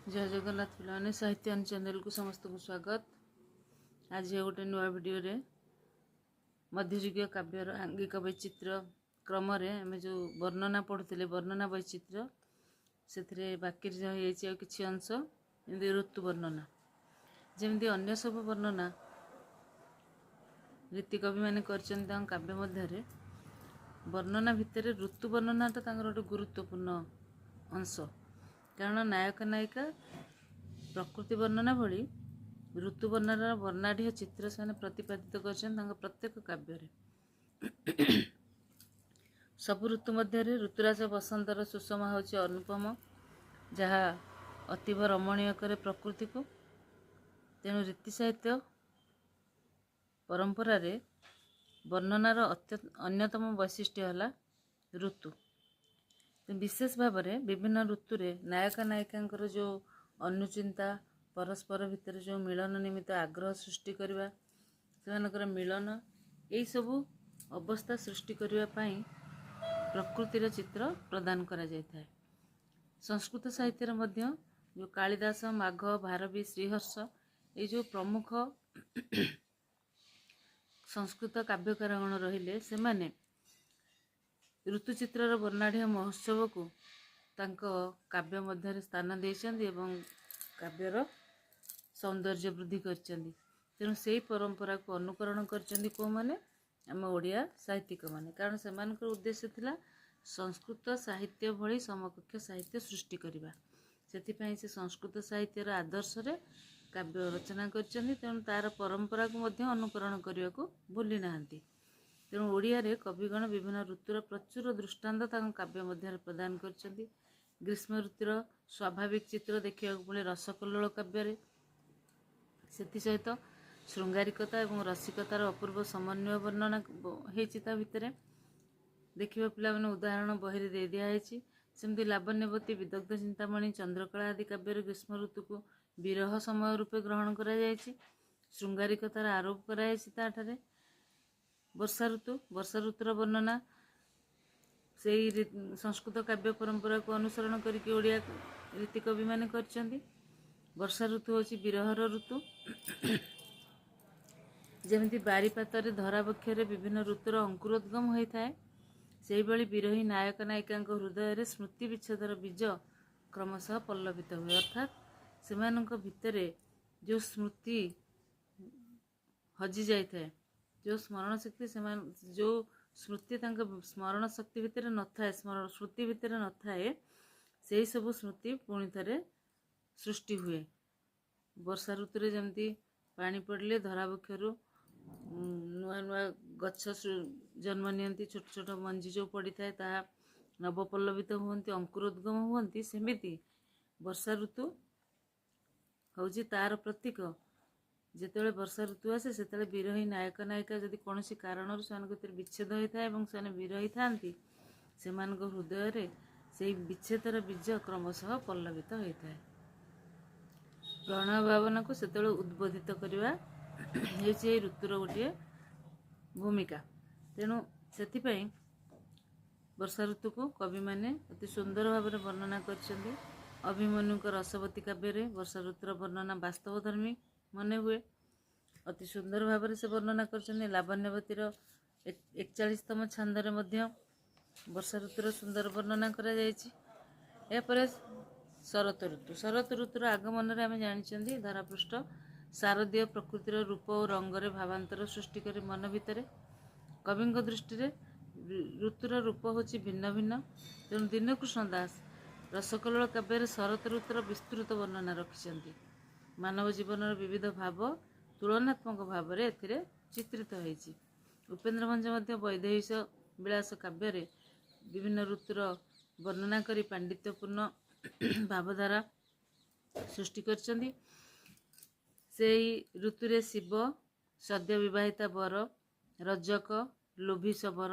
जय जगन्नाथ पिलाने साहित्य चैनल को समस्त को स्वागत। आज गोटे नुआ वीडियो रे मध्ययुगीय काव्यर आंगिक वैचित्र क्रम आम जो वर्णना पढ़ुले वर्णना वैचित्र से बाकी किसी अंश एमती ऋतु वर्णना जमी अन्य सब वर्णना रीतिकवि मैंने काव्य मध्य वर्णना भितर ऋतु वर्णनाटा गोटे गुरुत्वपूर्ण अंश। कारण नायक नायिका प्रकृति वर्णना भली ऋतु वर्णनार वर्णाढ़ चित्र से प्रतिपादित कर प्रत्येक काव्य सबु ऋतु मध्य ऋतुराज बसंतर सुषमा हूँ अनुपम जहाँ अतीव रमणीय करे प्रकृति को। तेणु रीति साहित्य परंपरा रे वर्णनार अन्यतम वैशिष्ट्य है ऋतु। विशेष भाव में विभिन्न ऋतु रे नायक नायिका जो अनुचिंता परस्पर भितर जो मिलन निमित्त आग्रह सृष्टि करवा से मिलन यही सबू अवस्था सृष्टि करने प्रकृतिर चित्र प्रदान करा जाय था। संस्कृत साहित्य मध्य जो कालिदास माघ भारवी श्रीहर्ष ये जो प्रमुख संस्कृत काव्यकारगण रहिले से माने ऋतुचित्र वर्णाढ़ महोत्सव को काव्य मध्य स्थान देइछन्ति एवं काव्यर सौंदर्य वृद्धि करछन्ति। तेणु से परंपरा को अनुकरण करछन्ति को माने आम ओडिया साहित्यिक माने। कारण सेमानकर उद्देश्य थिला संस्कृत साहित्य भली समकक्ष साहित्य सृष्टि करिबा। सेथिपई से संस्कृत साहित्यर आदर्श रे काव्य रचना करछन्ति। तेणु तार परंपरा को मध्य अनुकरण करने को भूली नाहंती। तेणु ओडिया रे कविगण विभिन्न ऋतुर प्रचुर दृष्टांत काव्य मध्य प्रदान करछन्ति। ग्रीष्म ऋतुर स्वाभाविक चित्र देखा मिले रसकल्लोल काव्य से सहित श्रृंगारिकता और रसिकतार अपूर्व समन्वय वर्णना होता भितर देखा पिला मैंने उदाहरण बही दे दिखाई। सेमती लावण्यवती विदग्ध चिंतामणि चंद्रकला आदि काव्य ग्रीष्म ऋतु को विरह समय रूपे ग्रहण करा जायछि। श्रृंगारिकतार आरोप कराए। वर्षा ऋतुर वर्णना से संस्कृत काव्य परंपरा को अनुसरण करके ओडिया रीतिकवि मैंने करछन्ति। वर्षा ऋतु होछि विरहर ऋतु। जेमती बारीपातर धरावक्ष विभिन्न ऋतुर अंकुरोद्गम होता है से भली विरही नायक नायिका हृदय रे स्मृति विच्छेदर बीज क्रमशः पल्लवित हुए। अर्थात सेमानक भितरे जो स्मृति हजि जाए जो स्मरण शक्ति जो स्मृति स्मरण शक्ति भितर न था स्मरण स्मृति भितर न थाए से सब स्मृति पुणी थे सृष्टि हुए। वर्षा ऋतु जमती पानी पड़े धरावक्षर नुआ नुआ गछ जन्म नियंती छोट छोट मंजी जो पड़ी था नवपल्लवित हुंती अंकुरोद्गम हुंती सेमिति वर्षा ऋतु हूँ तार प्रतीक। जिते वर्षा ऋतु आसे से विरही नायक नायिका जदि कौन कारण विच्छेद होता है से विरही था से हृदय रे से विच्छेदर बीज क्रमशः पल्लवित होता है। प्रणय भावना को से उद्बोधित करवा ऋतुर गोटे भूमिका। तेणु से वर्षा ऋतु को कवि मैंने अति सुंदर भाव में वर्णना कर। अभिमन्यु रसवती काव्य वर्षा ऋतुर वर्णना वास्तवधर्मी मने हुए। अति सुंदर भाव से वर्णना कर। लावण्यवतीर 41तम छांदरे मध्य वर्षा ऋतुर सुंदर वर्णना करा जायछि। यापर शरत ऋतुर आगमन आम जानी धरापृष्ठ शारदीय प्रकृतिर रूप और रंगरे भावांतर सृष्टि करे मन भितर। कवि दृष्टि ऋतुर रूप हूँ भिन्न भिन्न। तेणु दीनकृष्ण दास रसकल्लोल काव्य शरत ऋतुर विस्तृत वर्णना रखिछन्ति। मानव जीवन विविध भाव तुलनात्मक भाव में चित्रित होइछि। उपेन्द्र भंज वैदेहीश विलास काव्य विभिन्न ऋतुर वर्णना करी पांडित्यपूर्ण भावधारा सृष्टि करछन्ति। से ऋतुरे शिव सद्य विवाहिता बर रजक लोभी शबर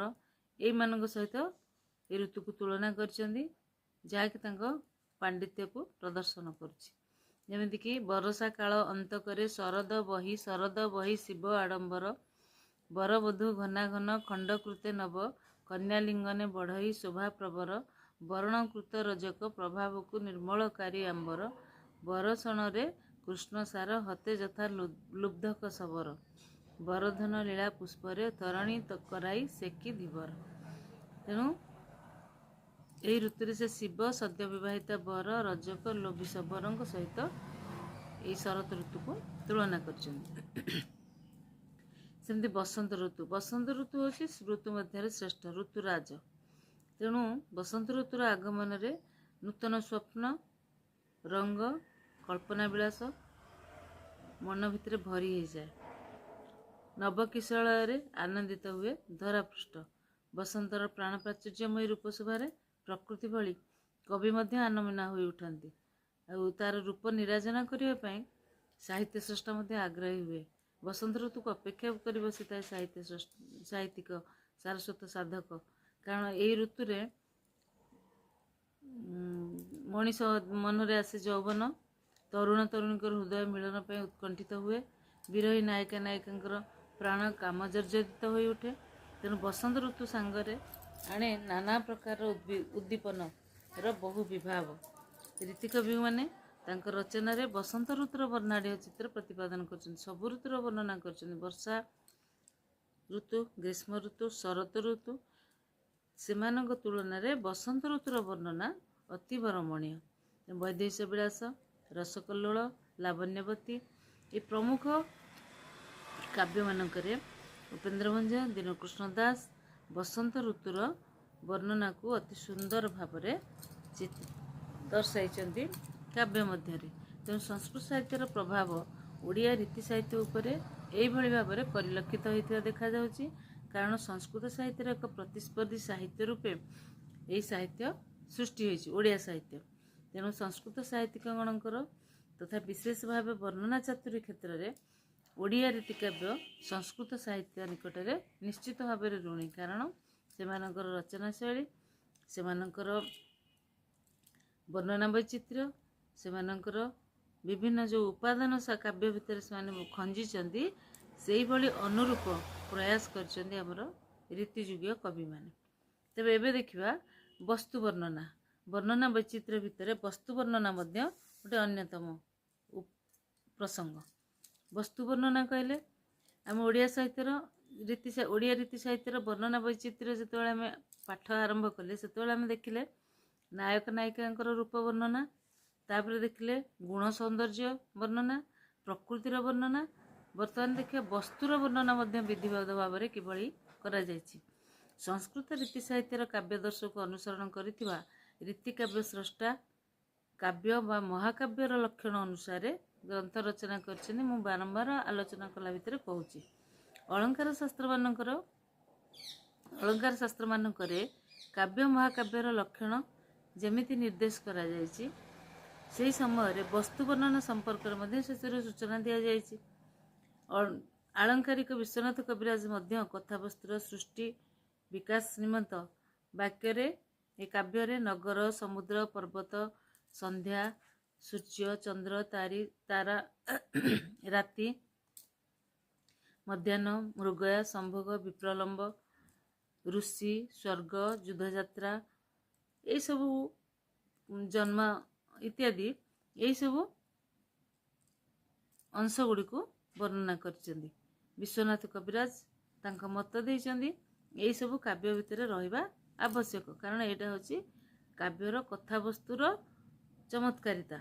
यही सहित ए ऋतु को तुलना करछन्ति जहाँकि पांडित्य को प्रदर्शन करुछि। जमितिक बरषा काल अंत करे शरद बही शिव आडंबर बरवधू घना घन खंडकृते नव कन्यालिंगने बढ़ई शोभा प्रबर वर्णकृत रजक प्रभाव को निर्मलकारी आंबर ବରଷଣରେ କୃଷ୍ଣ ସାର ହତେ ଯଥା ଲୁବ୍ଧକ ଶବର ବରଧନ ଲୀଳା ପୁଷ୍ପରେ ତରଣୀ କରାଇ ସେକି ଧୀବର। ତେଣୁ ଏହି ଋତୁରେ ସେ ଶିବ ସଦ୍ୟ ବିବାହିତା ବର ରଜକ ଲୋଭୀ ଶବରଙ୍କ ସହିତ ଏହି ଶରତ ଋତୁକୁ ତୁଳନା କରିଛନ୍ତି। ସେମିତି ବସନ୍ତ ଋତୁ ହେଉଛି ଋତୁ ମଧ୍ୟରେ ଶ୍ରେଷ୍ଠ ଋତୁରାଜ। ତେଣୁ ବସନ୍ତ ଋତୁର ଆଗମନରେ ନୂତନ ସ୍ୱପ୍ନ ରଙ୍ଗ କଳ୍ପନା ବିଳାସ ମନ ଭିତରେ ଭରି ହୋଇଯାଏ। ନବକିଶଳୟରେ ଆନନ୍ଦିତ ହୁଏ ଧରାପୃଷ୍ଠ। ବସନ୍ତର ପ୍ରାଣ ପ୍ରାଚୁର୍ଯ୍ୟମୟୀ ରୂପ ଶୋଭାରେ ପ୍ରକୃତି ଭଳି କବି ମଧ୍ୟ ଆନମନା ହୋଇ ଉଠନ୍ତି। ଆଉ ତାର ରୂପ ନିରାଜନା କରିବା ପାଇଁ ସାହିତ୍ୟ ସ୍ରଷ୍ଟା ମଧ୍ୟ ଆଗ୍ରହୀ ହୁଏ। ବସନ୍ତ ଋତୁକୁ ଅପେକ୍ଷା କରି ବସିଥାଏ ସାହିତ୍ୟିକ ସାରସ୍ୱତ ସାଧକ। କାରଣ ଏହି ଋତୁରେ ମଣିଷ ମନରେ ଆସେ ଯୌବନ। ତରୁଣ ତରୁଣୀଙ୍କର ହୃଦୟ ମିଳନ ପାଇଁ ଉତ୍କଣ୍ଠିତ ହୁଏ। ବିରହୀ ନାୟିକା ନାୟିକାଙ୍କର ପ୍ରାଣ କାମ ଜର୍ଜରିତ ହୋଇ ଉଠେ। ତେଣୁ ବସନ୍ତ ଋତୁ ସାଙ୍ଗରେ ଆଣେ ନାନା ପ୍ରକାର ଉଦ୍ଦୀପନର ବହୁ ବିଭାବ। ରୀତିକବିମାନେ ତାଙ୍କ ରଚନାରେ ବସନ୍ତ ଋତୁର ବର୍ଣ୍ଣାଢ୍ୟ ଚିତ୍ର ପ୍ରତିପାଦନ କରିଛନ୍ତି। ସବୁ ଋତୁର ବର୍ଣ୍ଣନା କରିଛନ୍ତି। ବର୍ଷା ଋତୁ ଗ୍ରୀଷ୍ମ ଋତୁ ଶରତ ଋତୁ ସେମାନଙ୍କ ତୁଳନାରେ ବସନ୍ତ ଋତୁର ବର୍ଣ୍ଣନା ଅତୀବ ରମଣୀୟ। ବୈଦେହୀଶ ବିଳାସ ରସକଲ୍ଲୋଳ ଲାବଣ୍ୟବତୀ ଏ ପ୍ରମୁଖ କାବ୍ୟମାନଙ୍କରେ ଉପେନ୍ଦ୍ରଭଞ୍ଜ ଦୀନକୃଷ୍ଣ ଦାସ ବସନ୍ତ ଋତୁର ବର୍ଣ୍ଣନାକୁ ଅତି ସୁନ୍ଦର ଭାବରେ ଦର୍ଶାଇଛନ୍ତି କାବ୍ୟ ମଧ୍ୟରେ। ତେଣୁ ସଂସ୍କୃତ ସାହିତ୍ୟର ପ୍ରଭାବ ଓଡ଼ିଆ ରୀତି ସାହିତ୍ୟ ଉପରେ ଏଇଭଳି ଭାବରେ ପରିଲକ୍ଷିତ ହୋଇଥିବା ଦେଖାଯାଉଛି। କାରଣ ସଂସ୍କୃତ ସାହିତ୍ୟର ଏକ ପ୍ରତିସ୍ପର୍ଦ୍ଧୀ ସାହିତ୍ୟ ରୂପେ ଏହି ସାହିତ୍ୟ ସୃଷ୍ଟି ହୋଇଛି ଓଡ଼ିଆ ସାହିତ୍ୟ। ତେଣୁ ସଂସ୍କୃତ ସାହିତ୍ୟିକଗଣଙ୍କର ତଥା ବିଶେଷ ଭାବେ ବର୍ଣ୍ଣନା ଚାତୁରୀ କ୍ଷେତ୍ରରେ ଓଡ଼ିଆ ରୀତିକାବ୍ୟ ସଂସ୍କୃତ ସାହିତ୍ୟ ନିକଟରେ ନିଶ୍ଚିତ ଭାବରେ ଋଣୀ। କାରଣ ସେମାନଙ୍କର ରଚନା ଶୈଳୀ ସେମାନଙ୍କର ବର୍ଣ୍ଣନା ବୈଚିତ୍ର୍ୟ ସେମାନଙ୍କର ବିଭିନ୍ନ ଯେଉଁ ଉପାଦାନ କାବ୍ୟ ଭିତରେ ସେମାନେ ଖଞ୍ଜିଛନ୍ତି ସେଇଭଳି ଅନୁରୂପ ପ୍ରୟାସ କରିଛନ୍ତି ଆମର ରୀତିଯୁଗୀୟ କବିମାନେ। ତେବେ ଏବେ ଦେଖିବା ବସ୍ତୁ ବର୍ଣ୍ଣନା ବୈଚିତ୍ର୍ୟ ଭିତରେ ବସ୍ତୁ ବର୍ଣ୍ଣନା ମଧ୍ୟ ଗୋଟେ ଅନ୍ୟତମ ପ୍ରସଙ୍ଗ। ବସ୍ତୁ ବର୍ଣ୍ଣନା କହିଲେ ଆମେ ଓଡ଼ିଆ ରୀତି ସାହିତ୍ୟର ବର୍ଣ୍ଣନା ବୈଚିତ୍ର୍ୟ ଯେତେବେଳେ ଆମେ ପାଠ ଆରମ୍ଭ କଲେ ସେତେବେଳେ ଆମେ ଦେଖିଲେ ନାୟକ ନାୟିକାଙ୍କର ରୂପ ବର୍ଣ୍ଣନା, ତାପରେ ଦେଖିଲେ ଗୁଣ ସୌନ୍ଦର୍ଯ୍ୟ ବର୍ଣ୍ଣନା, ପ୍ରକୃତିର ବର୍ଣ୍ଣନା। ବର୍ତ୍ତମାନ ଦେଖିବା ବସ୍ତୁର ବର୍ଣ୍ଣନା ମଧ୍ୟ ବିଧିବଦ୍ଧ ଭାବରେ କିଭଳି କରାଯାଇଛି। ସଂସ୍କୃତ ରୀତି ସାହିତ୍ୟର କାବ୍ୟଦର୍ଶକୁ ଅନୁସରଣ କରିଥିବା ରୀତିକାବ୍ୟ ସ୍ରଷ୍ଟା କାବ୍ୟ ବା ମହାକାବ୍ୟର ଲକ୍ଷଣ ଅନୁସାରେ ଗ୍ରନ୍ଥ ରଚନା କରିଛନ୍ତି। ମୁଁ ବାରମ୍ବାର ଆଲୋଚନା କଲା ଭିତରେ କହୁଛି। ଅଳଙ୍କାର ଶାସ୍ତ୍ରମାନଙ୍କରେ କାବ୍ୟ ମହାକାବ୍ୟର ଲକ୍ଷଣ ଯେମିତି ନିର୍ଦ୍ଦେଶ କରାଯାଇଛି ସେହି ସମୟରେ ବସ୍ତୁ ବର୍ଣ୍ଣନା ସମ୍ପର୍କରେ ମଧ୍ୟ ସେଥିରେ ସୂଚନା ଦିଆଯାଇଛି। ଆଳଙ୍କାରିକ ବିଶ୍ୱନାଥ କବିରାଜ ମଧ୍ୟ କଥାବସ୍ତୁର ସୃଷ୍ଟି ବିକାଶ ନିମନ୍ତ ବାକ୍ୟରେ ଏ କାବ୍ୟରେ ନଗର ସମୁଦ୍ର ପର୍ବତ ସନ୍ଧ୍ୟା ସୂର୍ଯ୍ୟ ଚନ୍ଦ୍ର ତାରା ରାତି ମଧ୍ୟାହ୍ନ ମୃଗୟା ସମ୍ଭୋଗ ବିପ୍ରଲମ୍ବ ଋଷି ସ୍ୱର୍ଗ ଯୁଦ୍ଧଯାତ୍ରା ଏହିସବୁ ଜନ୍ମ ଇତ୍ୟାଦି ଏହିସବୁ ଅଂଶ ଗୁଡ଼ିକୁ ବର୍ଣ୍ଣନା କରିଛନ୍ତି। ବିଶ୍ୱନାଥ କବିରାଜ ତାଙ୍କ ମତ ଦେଇଛନ୍ତି ଏହିସବୁ କାବ୍ୟ ଭିତରେ ରହିବା ଆବଶ୍ୟକ। କାରଣ ଏଇଟା ହେଉଛି କାବ୍ୟର କଥାବସ୍ତୁର ଚମତ୍କାରିତା।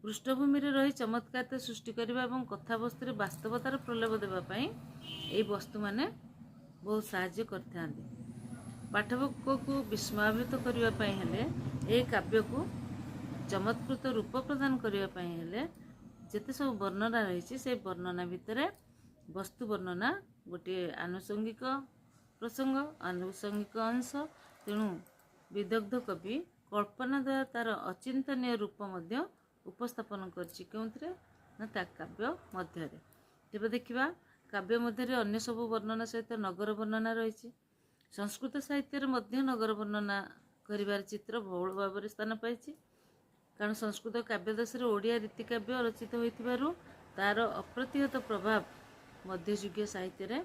ପୃଷ୍ଠଭୂମିରେ ରହି ଚମତ୍କାରିତା ସୃଷ୍ଟି କରିବା ଏବଂ କଥାବସ୍ତୁରେ ବାସ୍ତବତାର ପ୍ରଲୋଭ ଦେବା ପାଇଁ ଏହି ବସ୍ତୁମାନେ ବହୁତ ସାହାଯ୍ୟ କରିଥାନ୍ତି। ପାଠକକୁ ବିସ୍ମୟାନ୍ୱିତ କରିବା ପାଇଁ ହେଲେ ଏହି କାବ୍ୟକୁ ଚମତ୍କୃତ ରୂପ ପ୍ରଦାନ କରିବା ପାଇଁ ହେଲେ ଯେତେ ସବୁ ବର୍ଣ୍ଣନା ରହିଛି ସେହି ବର୍ଣ୍ଣନା ଭିତରେ ବସ୍ତୁ ବର୍ଣ୍ଣନା ଗୋଟିଏ ଆନୁଷଙ୍ଗିକ ପ୍ରସଙ୍ଗ ଆନୁଷଙ୍ଗିକ ଅଂଶ। ତେଣୁ ବିଦଗ୍ଧ କବି କଳ୍ପନା ଦ୍ୱାରା ତାର ଅଚିନ୍ତନୀୟ ରୂପ ମଧ୍ୟ ଉପସ୍ଥାପନ କରିଛି। କେଉଁଥିରେ ନା ତା କାବ୍ୟ ମଧ୍ୟରେ। ତେବେ ଦେଖିବା କାବ୍ୟ ମଧ୍ୟରେ ଅନ୍ୟ ସବୁ ବର୍ଣ୍ଣନା ସହିତ ନଗର ବର୍ଣ୍ଣନା ରହିଛି। ସଂସ୍କୃତ ସାହିତ୍ୟରେ ମଧ୍ୟ ନଗର ବର୍ଣ୍ଣନା କରିବାର ଚିତ୍ର ବହୁଳ ଭାବରେ ସ୍ଥାନ ପାଇଛି। କାରଣ ସଂସ୍କୃତ କାବ୍ୟଦେଶରେ ଓଡ଼ିଆ ରୀତିକାବ୍ୟ ରଚିତ ହୋଇଥିବାରୁ ତାର ଅପ୍ରତିହତ ପ୍ରଭାବ ମଧ୍ୟଯୁଗୀୟ ସାହିତ୍ୟରେ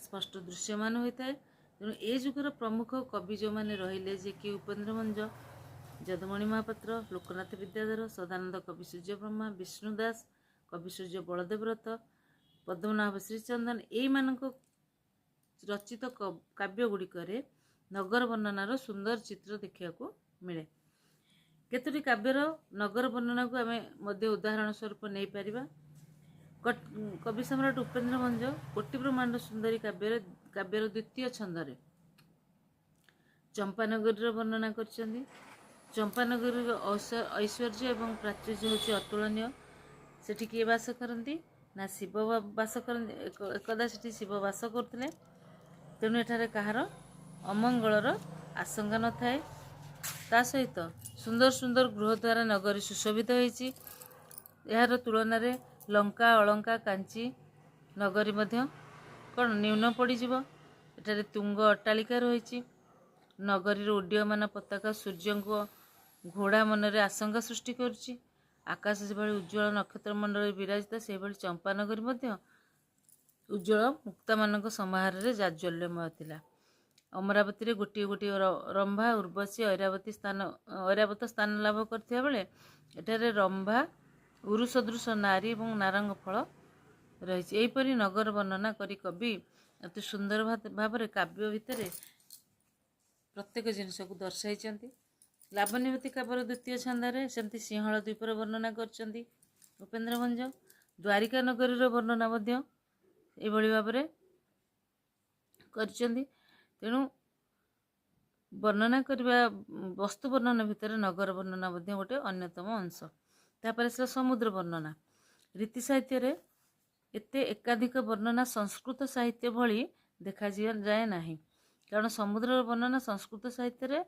ସ୍ପଷ୍ଟ ଦୃଶ୍ୟମାନ ହୋଇଥାଏ। ତେଣୁ ଏ ଯୁଗର ପ୍ରମୁଖ କବି ଯେଉଁମାନେ ରହିଲେ ଯେ କି ଉପେନ୍ଦ୍ରଭଞ୍ଜ ଯଦୁମଣି ମହାପାତ୍ର, ଲୋକନାଥ ବିଦ୍ୟାଧର, ସଦାନନ୍ଦ କବି ସୂର୍ଯ୍ୟ ବ୍ରହ୍ମା, ବିଷ୍ଣୁ ଦାସ, କବି ସୂର୍ଯ୍ୟ ବଳଦେବ ରଥ, ପଦ୍ମନାଭ ଶ୍ରୀଚନ୍ଦନ ଏଇମାନଙ୍କ ରଚିତ କାବ୍ୟ ଗୁଡ଼ିକରେ ନଗର ବର୍ଣ୍ଣନାର ସୁନ୍ଦର ଚିତ୍ର ଦେଖିବାକୁ ମିଳେ। କେତୋଟି କାବ୍ୟର ନଗର ବର୍ଣ୍ଣନାକୁ ଆମେ ମଧ୍ୟ ଉଦାହରଣ ସ୍ୱରୂପ ନେଇପାରିବା। କବି ସମ୍ରାଟ ଉପେନ୍ଦ୍ର ଭଞ୍ଜ କୋଟି ବ୍ରହ୍ମାଣ୍ଡ ସୁନ୍ଦରୀ କାବ୍ୟର ଦ୍ୱିତୀୟ ଛନ୍ଦରେ ଚମ୍ପାନଗରୀର ବର୍ଣ୍ଣନା କରିଛନ୍ତି। ଚମ୍ପାନଗରୀର ଐଶ୍ୱର୍ଯ୍ୟ ଏବଂ ପ୍ରାଚୁର୍ଯ୍ୟ ହେଉଛି ଅତୁଳନୀୟ। ସେଠି କିଏ ବାସ କରନ୍ତି ନା ଶିବ ବାସ କରନ୍ତି। ଏକଦା ସେଠି ଶିବ ବାସ କରୁଥିଲେ। ତେଣୁ ଏଠାରେ କାହାର ଅମଙ୍ଗଳର ଆଶଙ୍କା ନଥାଏ। ତା ସହିତ ସୁନ୍ଦର ସୁନ୍ଦର ଗୃହ ଦ୍ୱାରା ନଗରୀ ସୁଶୋଭିତ ହୋଇଛି। ଏହାର ତୁଳନାରେ ଲଙ୍କା, ଅଳଙ୍କା, କାଞ୍ଚି ନଗରୀ ମଧ୍ୟ କ'ଣ ନ୍ୟୁନ ପଡ଼ିଯିବ। ଏଠାରେ ତୁଙ୍ଗ ଅଟ୍ଟାଳିକା ରହିଛି। ନଗରୀର ଉଡ୍ଡୀୟମାନ ପତାକା ସୂର୍ଯ୍ୟଙ୍କ ଘୋଡ଼ା ମନରେ ଆଶଙ୍କା ସୃଷ୍ଟି କରୁଛି। ଆକାଶ ଯେଭଳି ଉଜ୍ଜ୍ୱଳ ନକ୍ଷତ୍ର ମଣ୍ଡଳରେ ବିରାଜିତ, ସେହିଭଳି ଚମ୍ପାନଗରୀ ମଧ୍ୟ ଉଜ୍ଜ୍ୱଳ ମୁକ୍ତାମାନଙ୍କ ସମାହାରରେ ଜାଜ୍ୱଲ୍ୟମୟ ଥିଲା। ଅମରାବତୀରେ ଗୋଟିଏ ଗୋଟିଏ ରମ୍ଭା, ଉର୍ବଶୀ, ଐରାବତ ସ୍ଥାନ ଲାଭ କରିଥିବା ବେଳେ ଏଠାରେ ରମ୍ଭା, ଉରୁ ସଦୃଶ ନାରୀ ଏବଂ ନାରଙ୍ଗ ଫଳ ରହିଛି। ଏହିପରି ନଗର ବର୍ଣ୍ଣନା କରି କବି ଅତି ସୁନ୍ଦର ଭାବରେ କାବ୍ୟ ଭିତରେ ପ୍ରତ୍ୟେକ ଜିନିଷକୁ ଦର୍ଶାଇଛନ୍ତି। ଲାବଣ୍ୟବତୀ କାବ୍ୟର ଦ୍ୱିତୀୟ ଛନ୍ଦରେ ସେମିତି ସିଂହଳ ଦ୍ୱୀପର ବର୍ଣ୍ଣନା କରିଛନ୍ତି ଉପେନ୍ଦ୍ର ଭଞ୍ଜ। ଦ୍ୱାରିକା ନଗରୀର ବର୍ଣ୍ଣନା ମଧ୍ୟ ଏଭଳି ଭାବରେ କରିଛନ୍ତି। ତେଣୁ ବର୍ଣ୍ଣନା କରିବା ବସ୍ତୁ ବର୍ଣ୍ଣନା ଭିତରେ ନଗର ବର୍ଣ୍ଣନା ମଧ୍ୟ ଗୋଟେ ଅନ୍ୟତମ ଅଂଶ। ତାପରେ ଆସିଲା ସମୁଦ୍ର ବର୍ଣ୍ଣନା। ରୀତି ସାହିତ୍ୟରେ ଏତେ ଏକାଧିକ ବର୍ଣ୍ଣନା ସଂସ୍କୃତ ସାହିତ୍ୟ ଭଳି ଦେଖାଯାଏ ନାହିଁ। କାରଣ ସମୁଦ୍ରର ବର୍ଣ୍ଣନା ସଂସ୍କୃତ ସାହିତ୍ୟରେ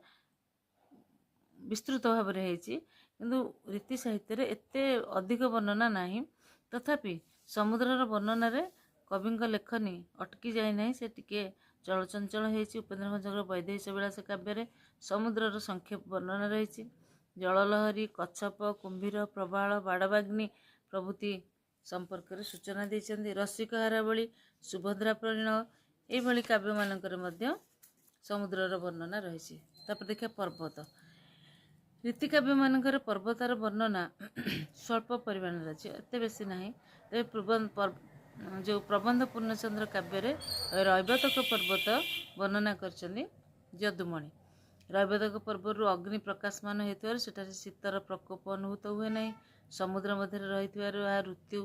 ବିସ୍ତୃତ ଭାବରେ ହେଇଛି, କିନ୍ତୁ ରୀତି ସାହିତ୍ୟରେ ଏତେ ଅଧିକ ବର୍ଣ୍ଣନା ନାହିଁ। ତଥାପି ସମୁଦ୍ରର ବର୍ଣ୍ଣନାରେ କବିଙ୍କ ଲେଖନୀ ଅଟକି ଯାଇନାହିଁ, ସେ ଟିକେ ଚଳଚଞ୍ଚଳ ହେଇଛି। ଉପେନ୍ଦ୍ର ଭଞ୍ଜଙ୍କର ବୈଦେହୀଶ ବିଳାସ କାବ୍ୟରେ ସମୁଦ୍ରର ସଂକ୍ଷେପ ବର୍ଣ୍ଣନା ରହିଛି। ଜଳଲହରୀ, କଚ୍ଛପ, କୁମ୍ଭୀର, ପ୍ରବାଳ, ବାଡ଼ବାଗ୍ନି ପ୍ରଭୃତି ସମ୍ପର୍କରେ ସୂଚନା ଦେଇଛନ୍ତି। ରସିକ ହାରାବଳୀ, ସୁଭଦ୍ରା ପରିଣୟ ଏଇଭଳି କାବ୍ୟମାନଙ୍କରେ ମଧ୍ୟ ସମୁଦ୍ରର ବର୍ଣ୍ଣନା ରହିଛି। ତାପରେ ଦେଖିବା ପର୍ବତ। ରୀତିକାବ୍ୟମାନଙ୍କରେ ପର୍ବତର ବର୍ଣ୍ଣନା ସ୍ୱଳ୍ପ ପରିମାଣରେ ଅଛି, ଏତେ ବେଶୀ ନାହିଁ। ତେବେ ଯେଉଁ ପ୍ରବନ୍ଧ ପୂର୍ଣ୍ଣଚନ୍ଦ୍ର କାବ୍ୟରେ ରୈବତକ ପର୍ବତ ବର୍ଣ୍ଣନା କରିଛନ୍ତି ଯଦୁମଣି। ରୈବତକ ପର୍ବରୁ ଅଗ୍ନି ପ୍ରକାଶମାନ ହେଉଥିବାରୁ ସେଠାରେ ଶୀତର ପ୍ରକୋପ ଅନୁଭୂତ ହୁଏ ନାହିଁ। ସମୁଦ୍ର ମଧ୍ୟରେ ରହିଥିବାରୁ ଏହା ଋତୁ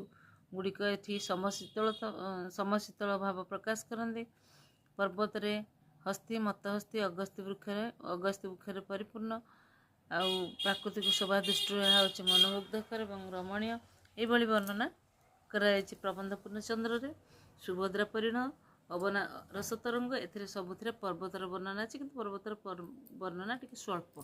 ଗୁଡ଼ିକ ଏଠି ସମଶୀତଳ ଭାବ ପ୍ରକାଶ କରନ୍ତି। ପର୍ବତରେ ହସ୍ତୀ, ମତ୍ତହସ୍ତୀ, ଅଗସ୍ତି ବୃକ୍ଷରେ ପରିପୂର୍ଣ୍ଣ। ଆଉ ପ୍ରାକୃତିକ ଶୋଭା ଦୃଷ୍ଟିରୁ ଏହା ହେଉଛି ମନୋମୁଗ୍ଧକର ଏବଂ ରମଣୀୟ। ଏହିଭଳି ବର୍ଣ୍ଣନା କରାଯାଇଛି ପ୍ରବନ୍ଧ ପୂର୍ଣ୍ଣଚନ୍ଦ୍ରରେ। ସୁଭଦ୍ରା ପରିଣୟ, ଅବନା ରସତରଙ୍ଗ ଏଥିରେ ସବୁଥିରେ ପର୍ବତର ବର୍ଣ୍ଣନା ଅଛି, କିନ୍ତୁ ପର୍ବତର ବର୍ଣ୍ଣନା ଟିକେ ସ୍ୱଳ୍ପ।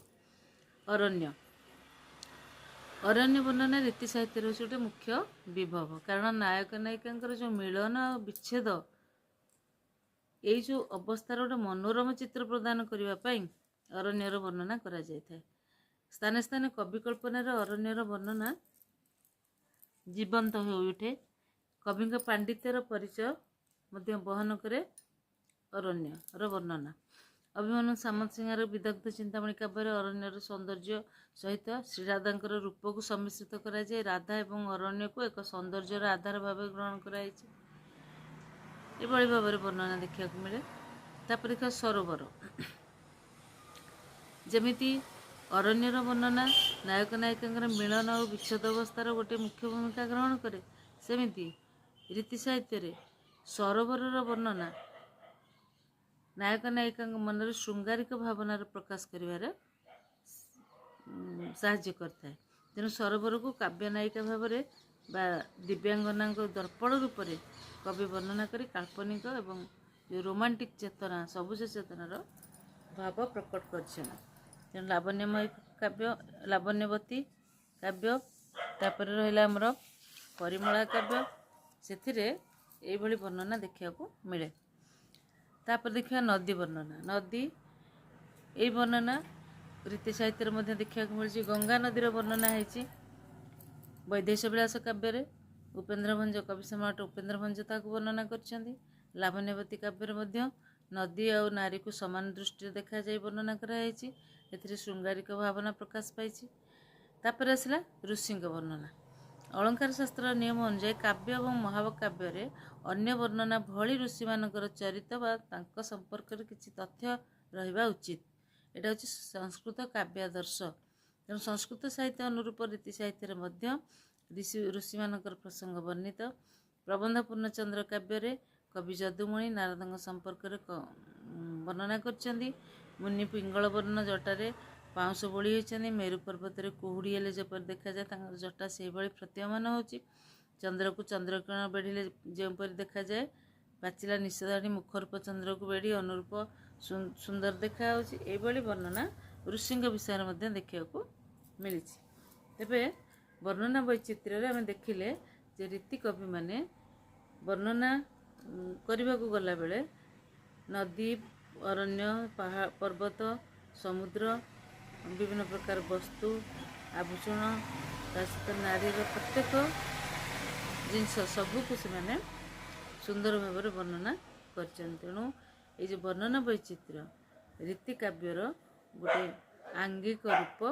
ଅରଣ୍ୟ ବର୍ଣ୍ଣନା ରୀତି ସାହିତ୍ୟରେ ହେଉଛି ଗୋଟେ ମୁଖ୍ୟ ବିଭବ। କାରଣ ନାୟକ ନାୟିକାଙ୍କର ଯେଉଁ ମିଳନ ଆଉ ବିଚ୍ଛେଦ, ଏଇ ଯେଉଁ ଅବସ୍ଥାର ଗୋଟେ ମନୋରମ ଚିତ୍ର ପ୍ରଦାନ କରିବା ପାଇଁ ଅରଣ୍ୟର ବର୍ଣ୍ଣନା କରାଯାଇଥାଏ। ସ୍ଥାନେ ସ୍ଥାନେ କବି କଳ୍ପନାରେ ଅରଣ୍ୟର ବର୍ଣ୍ଣନା ଜୀବନ୍ତ ହୋଇ ଉଠେ। କବିଙ୍କ ପାଣ୍ଡିତ୍ୟର ପରିଚୟ ମଧ୍ୟ ବହନ କରେ ଅରଣ୍ୟର ବର୍ଣ୍ଣନା। ଅଭିମନ୍ୟୁ ସାମନ୍ତ ସିଂହାର ବିଦଗ୍ଧ ଚିନ୍ତାମଣି କାବ୍ୟରେ ଅରଣ୍ୟର ସୌନ୍ଦର୍ଯ୍ୟ ସହିତ ଶ୍ରୀରାଧାଙ୍କର ରୂପକୁ ସମ୍ମିଶ୍ରିତ କରାଯାଇ ରାଧା ଏବଂ ଅରଣ୍ୟକୁ ଏକ ସୌନ୍ଦର୍ଯ୍ୟର ଆଧାର ଭାବେ ଗ୍ରହଣ କରାଯାଇଛି। ଏଭଳି ଭାବରେ ବର୍ଣ୍ଣନା ଦେଖିବାକୁ ମିଳେ। ତାପରେ ଦେଖିବା ସରୋବର। ଯେମିତି ଅରଣ୍ୟର ବର୍ଣ୍ଣନା ନାୟକ ନାୟିକାଙ୍କର ମିଳନ ଓ ବିଚ୍ଛେଦ ଅବସ୍ଥାର ଗୋଟିଏ ମୁଖ୍ୟ ଭୂମିକା ଗ୍ରହଣ କରେ, ସେମିତି ରୀତି ସାହିତ୍ୟରେ ସରୋବରର ବର୍ଣ୍ଣନା ନାୟକ ନାୟିକାଙ୍କ ମନରେ ଶୃଙ୍ଗାରିକ ଭାବନାର ପ୍ରକାଶ କରିବାରେ ସାହାଯ୍ୟ କରିଥାଏ। ତେଣୁ ସରୋବରକୁ କାବ୍ୟ ନାୟିକା ଭାବରେ ବା ଦିବ୍ୟାଙ୍ଗନାଙ୍କ ଦର୍ପଣ ରୂପରେ କବି ବର୍ଣ୍ଣନା କରି କାଳ୍ପନିକ ଏବଂ ଯେଉଁ ରୋମାଣ୍ଟିକ ଚେତନା, ସବୁଜ ଚେତନାର ଭାବ ପ୍ରକଟ କରିଛନ୍ତି। ତେଣୁ ଲାବଣ୍ୟବତୀ କାବ୍ୟ, ତାପରେ ରହିଲା ଆମର ପରିମଳା କାବ୍ୟ, ସେଥିରେ ଏଇଭଳି ବର୍ଣ୍ଣନା ଦେଖିବାକୁ ମିଳେ। ତାପରେ ଦେଖିବା ନଦୀ ବର୍ଣ୍ଣନା। ନଦୀ ଏଇ ବର୍ଣ୍ଣନା ରୀତି ସାହିତ୍ୟରେ ମଧ୍ୟ ଦେଖିବାକୁ ମିଳୁଛି। ଗଙ୍ଗା ନଦୀର ବର୍ଣ୍ଣନା ହେଇଛି ବୈଦେହୀଶ ବିଳାସ କାବ୍ୟରେ। କବି ସମ୍ରାଟ ଉପେନ୍ଦ୍ର ଭଞ୍ଜ ତାହାକୁ ବର୍ଣ୍ଣନା କରିଛନ୍ତି। ଲାବଣ୍ୟବତୀ କାବ୍ୟରେ ମଧ୍ୟ ନଦୀ ଆଉ ନାରୀକୁ ସମାନ ଦୃଷ୍ଟିରେ ଦେଖାଯାଇ ବର୍ଣ୍ଣନା କରାଯାଇଛି। एथिरे शृंगारिक भावना प्रकाश पाई। तापर आसला ऋषिंक वर्णना। अलंकार शास्त्र नियम अनुसार काव्य और महाकाव्य रे अन्य वर्णना भली ऋषि मानकर चरित्र बा तांको संपर्क रे किछि तथ्य रहिबा उचित। एटा होछि संस्कृत काव्यादर्श। तेणु संस्कृत साहित्य अनुरूप रीति साहित्य मध्य ऋषि मानकर प्रसंग वर्णित। प्रबंध पूर्णचंद्र काव्य रे कवि जदुमणि नारद संपर्क रे वर्णना करछन्ती। मुनि पिंगल वर्ण जटारे पाउंश बोली होती। मेरु पर्वत रे कुहुड़ी हेले जपर देखा जाए जटा से भाई प्रतीयमान होची। चंद्र को चंद्रकिरण बेढ़िले जोपरी देखा जाए पाचिला निषेधाणी मुखरूप चंद्र को बेढ़ी अनुरूप सुंदर देखा होची। वर्णना ऋषिंक विषय में देखा मिली। तेबे वर्णना वैचित्र्य आम देखिले जे रीति कवि माने वर्णना करने को गला बेले नदी अरण्य पहाड़ पर्वत समुद्र विभिन्न प्रकार वस्तु आभूषण सहित नारी प्रत्येक जिनस सबको से सुंदर भाव वर्णना कर। तेणु ये वर्णना वैचित्र्य रीति काव्यर गोटे आंगिक रूप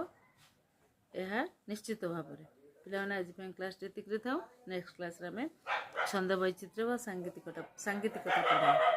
यह निश्चित भाव पे आज क्लास एतिक था। नेक्स्ट क्लास छंद वैचित्र्य व सांगीतिकता पढ़ा।